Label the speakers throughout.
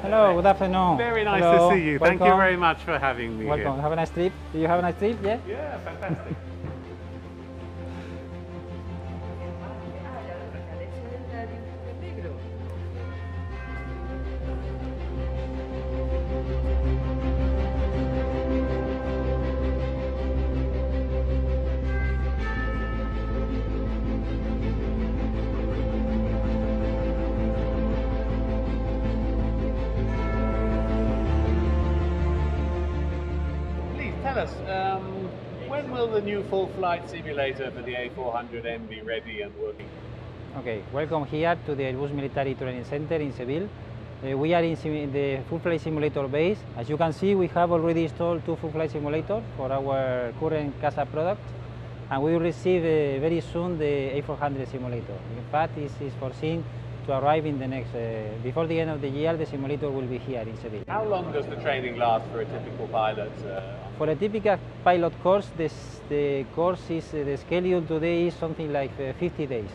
Speaker 1: Hello, good afternoon.
Speaker 2: Very nice
Speaker 1: Hello.
Speaker 2: to see you.
Speaker 1: Welcome.
Speaker 2: Thank you very much for having me
Speaker 1: Welcome.
Speaker 2: here.
Speaker 1: Have a nice trip. Do you have a nice trip? Yeah?
Speaker 2: Yeah, fantastic. Please tell us, when will the new full flight simulator for the A400M be ready and working?
Speaker 1: Okay, welcome here to the Airbus Military Training Center in Seville. We are in the full flight simulator base. As you can see, we have already installed 2 full flight simulators for our current CASA product, and we will receive very soon the A400 simulator. In fact, it is foreseen to arrive in the next, before the end of the year, the simulator will be here in Seville.
Speaker 2: How long does the training last for a typical pilot?
Speaker 1: For a typical pilot course, the course is, the schedule today is something like 50 days,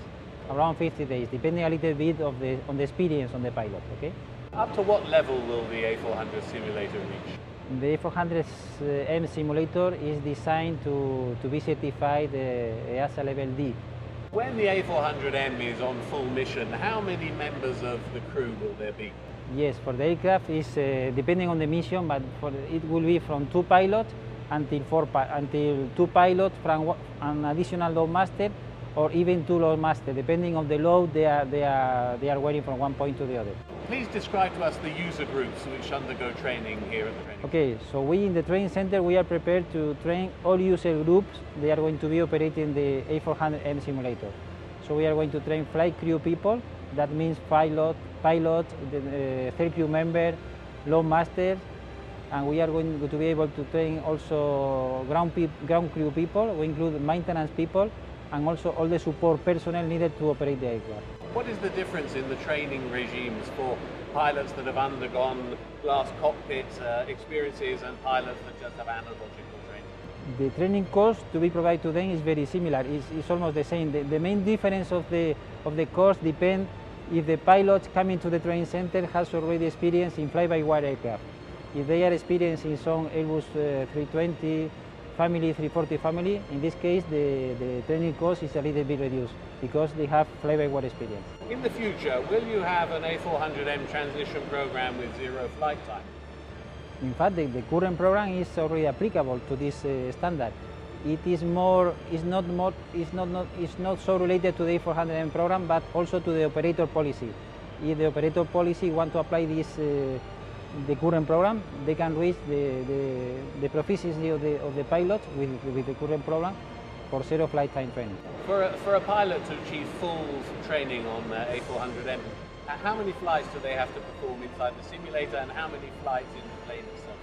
Speaker 1: around 50 days, depending a little bit on the experience on the pilot, okay?
Speaker 2: Up to what level will the A400 simulator reach?
Speaker 1: The A400M simulator is designed to be certified EASA level D.
Speaker 2: When the A400M is on full mission, how many members of the crew will there be?
Speaker 1: Yes, for the aircraft is depending on the mission, but it will be from 2 pilots until 2 pilots from an additional load master, or even 2 load masters, depending on the load they are wearing from one point to the other.
Speaker 2: Please describe to us the user groups which undergo training here at the training.
Speaker 1: Okay, so we in the training center, we are prepared to train all user groups. They are going to be operating the A400M simulator. So we are going to train flight crew people, that means pilot, third crew member, load master, and we are going to be able to train also ground crew people. We include maintenance people, and also all the support personnel needed to operate the aircraft.
Speaker 2: What is the difference in the training regimes for pilots that have undergone glass cockpit experiences and pilots that just have analogical training?
Speaker 1: The training course to be provided to them is very similar. It's almost the same. The main difference of the course depends if the pilot coming to the training center has already experience in fly-by-wire aircraft. If they are experienced in some Airbus 320 family, 340 family, in this case the training course is a little bit reduced because they have fly-by-wire experience.
Speaker 2: In the future, will you have an A400M transition program with 0 flight time?
Speaker 1: In fact, the current program is already applicable to this standard. It is not so related to the A400M program, but also to the operator policy. If the operator policy want to apply this, the current program, they can reach the proficiency of the pilots with the current program for 0 flight time training.
Speaker 2: For a pilot to achieve full training on A400M, how many flights do they have to perform inside the simulator, and how many flights in the plane itself?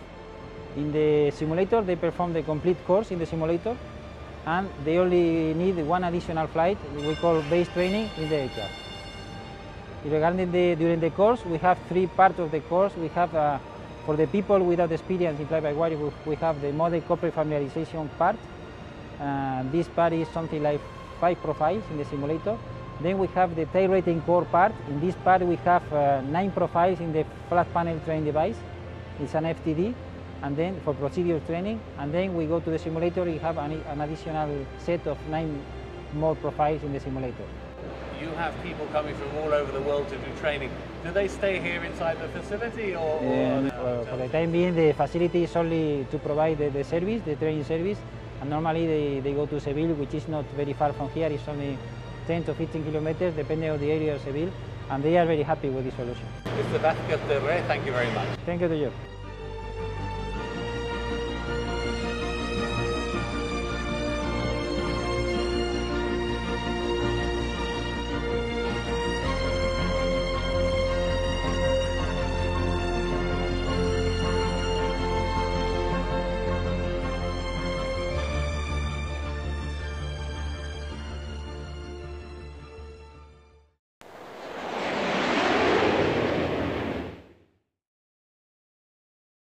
Speaker 1: In the simulator, they perform the complete course in the simulator, and they only need 1 additional flight, we call base training, in the aircraft. Regarding during the course, we have 3 parts of the course. We have, for the people without experience in fly-by-wire, we have the model corporate familiarization part. This part is something like 5 profiles in the simulator. Then we have the tail rating core part. In this part, we have 9 profiles in the flat panel training device. It's an FTD. And then for procedure training, and then we go to the simulator, we have an additional set of 9 more profiles in the simulator.
Speaker 2: You have people coming from all over the world to do training. Do they stay here inside the facility, or
Speaker 1: for the time being, the facility is only to provide the service, the training service, and normally they go to Seville, which is not very far from here. It's only 10 to 15 kilometers, depending on the area of Seville, and they are very happy with this solution.
Speaker 2: Mr. Vazquez del Rey, thank you very much.
Speaker 1: Thank you to you.